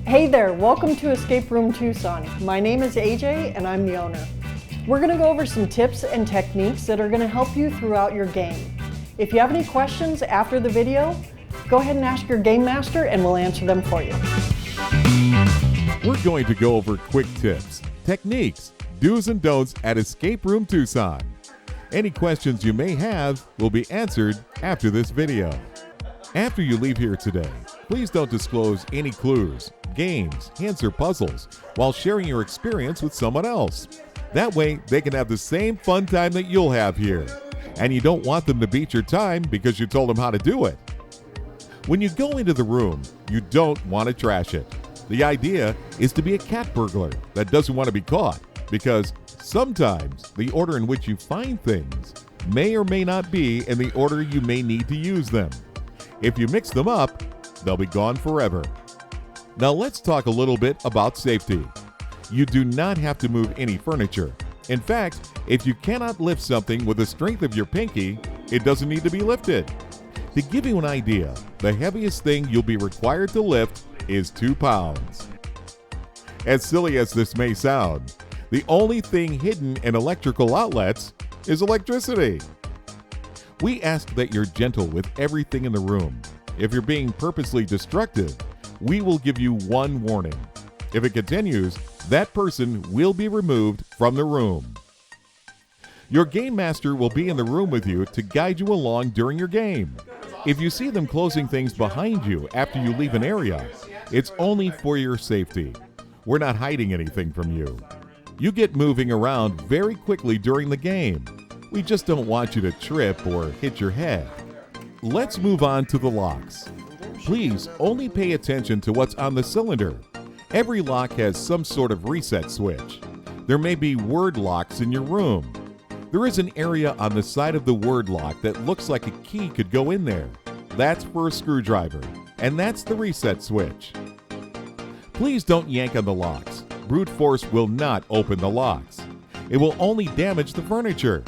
Hey there, welcome to Escape Room Tucson. My name is AJ and I'm the owner. We're going to go over some tips and techniques that are going to help you throughout your game. If you have any questions after the video, go ahead and ask your game master and we'll answer them for you. We're going to go over quick tips, techniques, do's and don'ts at Escape Room Tucson. Any questions you may have will be answered after this video. After you leave here today, please don't disclose any clues, games, hints, or puzzles while sharing your experience with someone else. That way, they can have the same fun time that you'll have here. And you don't want them to beat your time because you told them how to do it. When you go into the room, you don't want to trash it. The idea is to be a cat burglar that doesn't want to be caught, because sometimes the order in which you find things may or may not be in the order you may need to use them. If you mix them up, they'll be gone forever. Now let's talk a little bit about safety. You do not have to move any furniture. In fact, if you cannot lift something with the strength of your pinky, it doesn't need to be lifted. To give you an idea, the heaviest thing you'll be required to lift is 2 pounds. As silly as this may sound, the only thing hidden in electrical outlets is electricity. We ask that you're gentle with everything in the room. If you're being purposely destructive, we will give you one warning. If it continues, that person will be removed from the room. Your game master will be in the room with you to guide you along during your game. If you see them closing things behind you after you leave an area, it's only for your safety. We're not hiding anything from you. You get moving around very quickly during the game. We just don't want you to trip or hit your head. Let's move on to the locks. Please only pay attention to what's on the cylinder. Every lock has some sort of reset switch. There may be word locks in your room. There is an area on the side of the word lock that looks like a key could go in there. That's for a screwdriver, and that's the reset switch. Please don't yank on the locks. Brute force will not open the locks. It will only damage the furniture.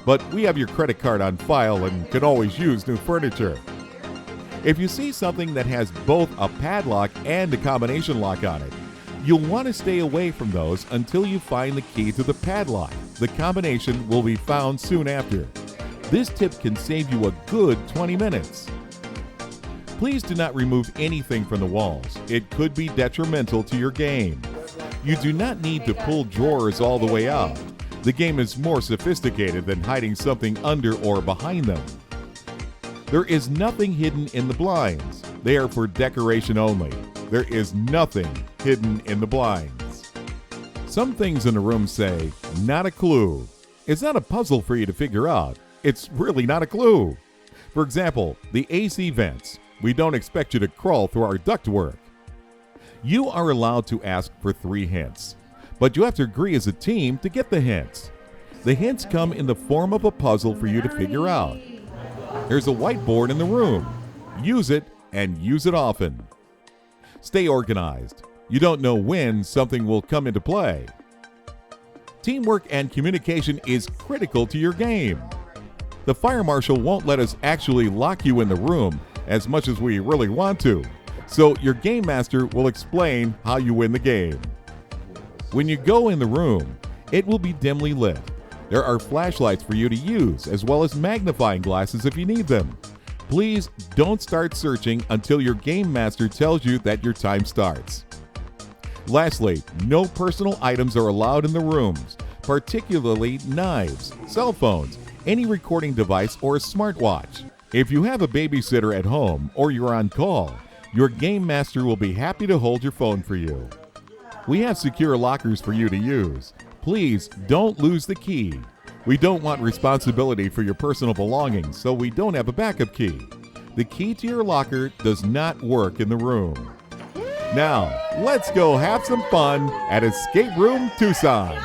But we have your credit card on file and can always use new furniture. If you see something that has both a padlock and a combination lock on it, you'll want to stay away from those until you find the key to the padlock. The combination will be found soon after. This tip can save you a good 20 minutes. Please do not remove anything from the walls. It could be detrimental to your game. You do not need to pull drawers all the way out. The game is more sophisticated than hiding something under or behind them. There is nothing hidden in the blinds. They are for decoration only. There is nothing hidden in the blinds. Some things in the room say, not a clue. It's not a puzzle for you to figure out. It's really not a clue. For example, the AC vents. We don't expect you to crawl through our ductwork. You are allowed to ask for 3 hints. But you have to agree as a team to get the hints. The hints come in the form of a puzzle for you to figure out. There's a whiteboard in the room. Use it and use it often. Stay organized. You don't know when something will come into play. Teamwork and communication is critical to your game. The fire marshal won't let us actually lock you in the room as much as we really want to. So your game master will explain how you win the game. When you go in the room, it will be dimly lit. There are flashlights for you to use, as well as magnifying glasses if you need them. Please don't start searching until your game master tells you that your time starts. Lastly, no personal items are allowed in the rooms, particularly knives, cell phones, any recording device, or a smartwatch. If you have a babysitter at home or you're on call, your game master will be happy to hold your phone for you. We have secure lockers for you to use. Please don't lose the key. We don't want responsibility for your personal belongings, so we don't have a backup key. The key to your locker does not work in the room. Now, let's go have some fun at Escape Room Tucson.